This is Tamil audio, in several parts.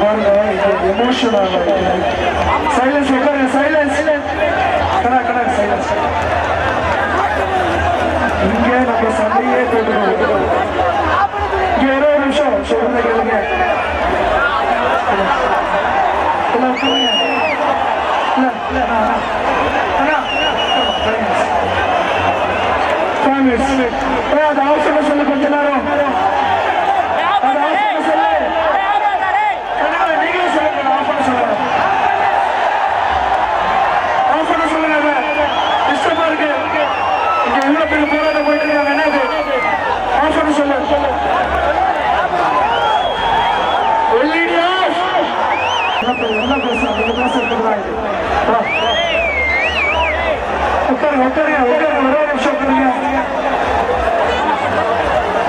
பாருங்க எமோஷன் சைலன்ஸ் உட்காருங்க சைலன்ஸ் கடா கடா சைலன்ஸ் இங்க நம்ம சண்டையே போட்டுக்கணும் இங்க 20 நிமிஷம் சொல்றத கேளுங்க அது அவசரம் சொல்லு கொஞ்ச நேரம்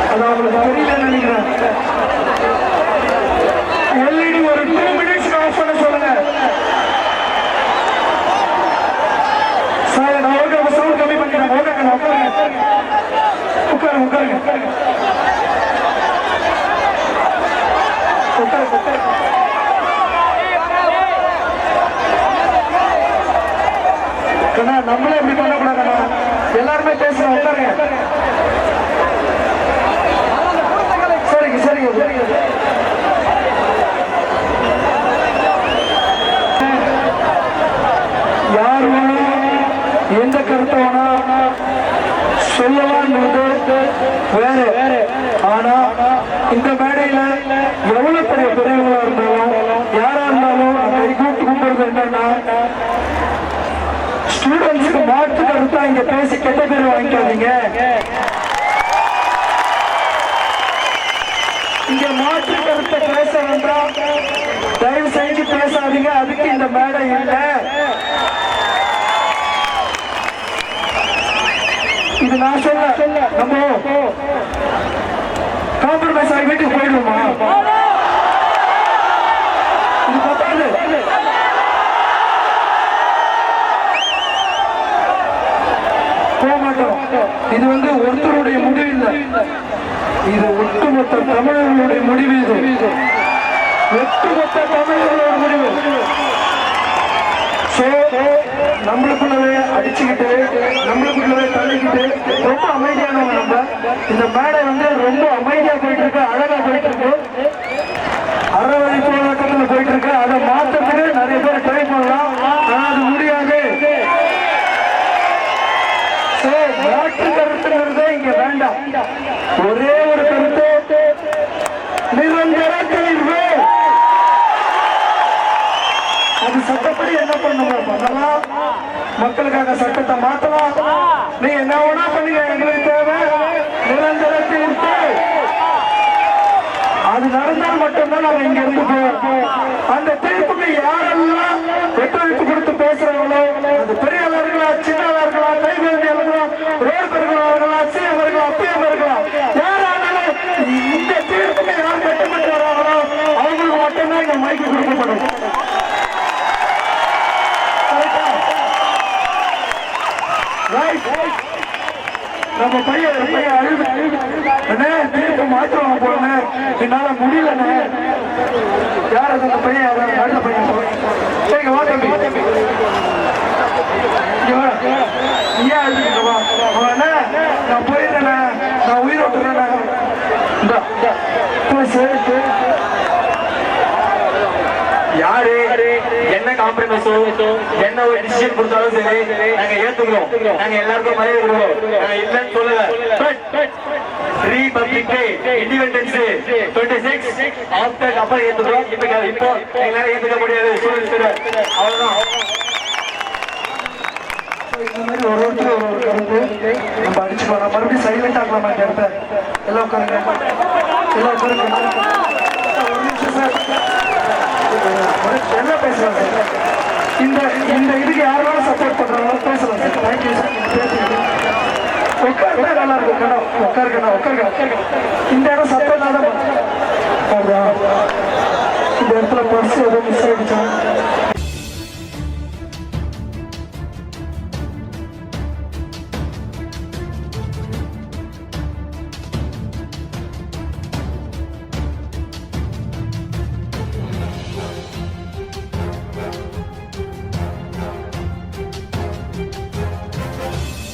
அது அவங்களுக்கு தெரியல நினைக்கிறேன் எல்இடி ஒரு 2 minutes ஆஃப் பண்ண சொல்லுங்க சார் நான் ஓகே சவுண்ட் கம்மி பண்ணிக்கிறேன் ஓகே உட்காருங்க உட்காருங்க கண்ணா நம்மளே இப்படி பண்ணக்கூடாதுண்ணா எல்லாருமே பேசுறோம் உட்காருங்க சரிங்க சரிங்க சரிங்க யார் வேணா எந்த கருத்தை வேணா சொல்லலாம் வேற ஆனா இந்த மேடையில எவ்வளவு பெரிய பெரியவங்களா இருந்தாலும் யாரா இருந்தாலும் கூப்பிட்டு கும்பிடுறது என்னன்னா ஸ்டூடெண்ட்ஸுக்கு மாற்று கருத்தா இங்க பேசி கெட்ட பேர் வாங்கிக்காதீங்க இங்க மாற்று கருத்தை பேச வேண்டாம் தயவு செஞ்சு பேசாதீங்க அதுக்கு இந்த மேடை இல்லை இது நான் சொல்ல நம்ம காம்ப்ரமைஸ் ஆகி வீட்டுக்கு போயிடுவோமா இது பத்தாது போக மாட்டோம் இது ஒருத்தருடைய முடிவு இல்லை இது ஒட்டுமொத்த தமிழர்களுடைய முடிவு இது ஒட்டுமொத்த தமிழர்களோட முடிவு நம்மளுக்குள்ளவே அடிச்சுக்கிட்டு நம்மளுக்குள்ளவே தள்ளிக்கிட்டு ரொம்ப அமைதியானவங்க நம்ம இந்த மேடை ரொம்ப அமைதியா போயிட்டு இருக்கு அழகா போயிட்டு இருக்கு அறவழி போராட்டத்தில் போயிட்டு இருக்கு அதை மாற்றத்துக்கு நிறைய பேர் ட்ரை பண்ணலாம் ஆனா அது முடியாது மாற்று கருத்துங்கிறதே இங்க வேண்டாம் ஒரே ஒரு கருத்து நிரந்தர தீர்வு அது சட்டப்படி என்ன பண்ணலாம் மக்களுக்காக சட்டத்தை மாற்றலாம் நீ என்ன வேணா பண்ணுங்க எங்களுக்கு தேவை நிரந்தர தீர்ப்பு அது நடந்தால் மட்டும்தான் நம்ம இங்க இருந்து போவோம் அந்த தீர்ப்புக்கு யாரெல்லாம் ஒத்துழைப்பு கொடுத்து பேசுறாங்களோ அது பெரியவர்களா சின்னவர்களா கைவேண்டியவர்களா ரோடு பெருகிறவர்களா சிஎவர்களா பிஎவர்களா யாராலும் இந்த தீர்ப்புக்கு யார் கட்டுப்பட்டு வராங்களோ அவங்களுக்கு மட்டும்தான் இந்த மைக்கு கொடுக்கப்படும் நம்ம பையன் அழுது தீர்ப்பு மாற்றம் போன என்னால முடியலண்ணே யார் அந்த பையன் அடுத்த பையன் சரிங்க வா தம்பி ஏன் அழுதுவா அவன் நான் போயிடுறேண்ணே நான் உயிரோட்டுறேண்ணே சரி யாரு என்ன காம்ப்ரமைஸோ என்ன ஒரு டிசிஷன் கொடுத்தாலும் சரி நாங்க ஏத்துக்கிறோம் நாங்க எல்லாருக்கும் மரியாதை கொடுக்கிறோம் நாங்க இல்லன்னு சொல்லல republic day independence day 26 after அப்புறம் ஏத்துக்கிறோம் இப்போ எங்களால ஏத்துக்க முடியாது அவ்வளவுதான் இந்த மாதிரி ஒருத்தர் ஒரு கருத்து நம்ம அடிச்சுக்கோ மறுபடியும் சைலண்ட் ஆகலாமா இந்த இடத்த எல்லாம் உட்காருங்க எல்லாம் உட்காருங்க ஒரு நிமிஷம் சார் என்ன பேசலாம் சார் இந்த இதுக்கு யாரெல்லாம் சப்போர்ட் பண்றாங்களோ பேசலாம் சார் தேங்க்யூ சார் உட்காருங்க நல்லா இருக்கும் உட்காருங்க இந்த இடம் சத்தம் தான் இந்த இடத்துல பர்ஸ் ஏதோ மிஸ் ஆகிடுச்சோம்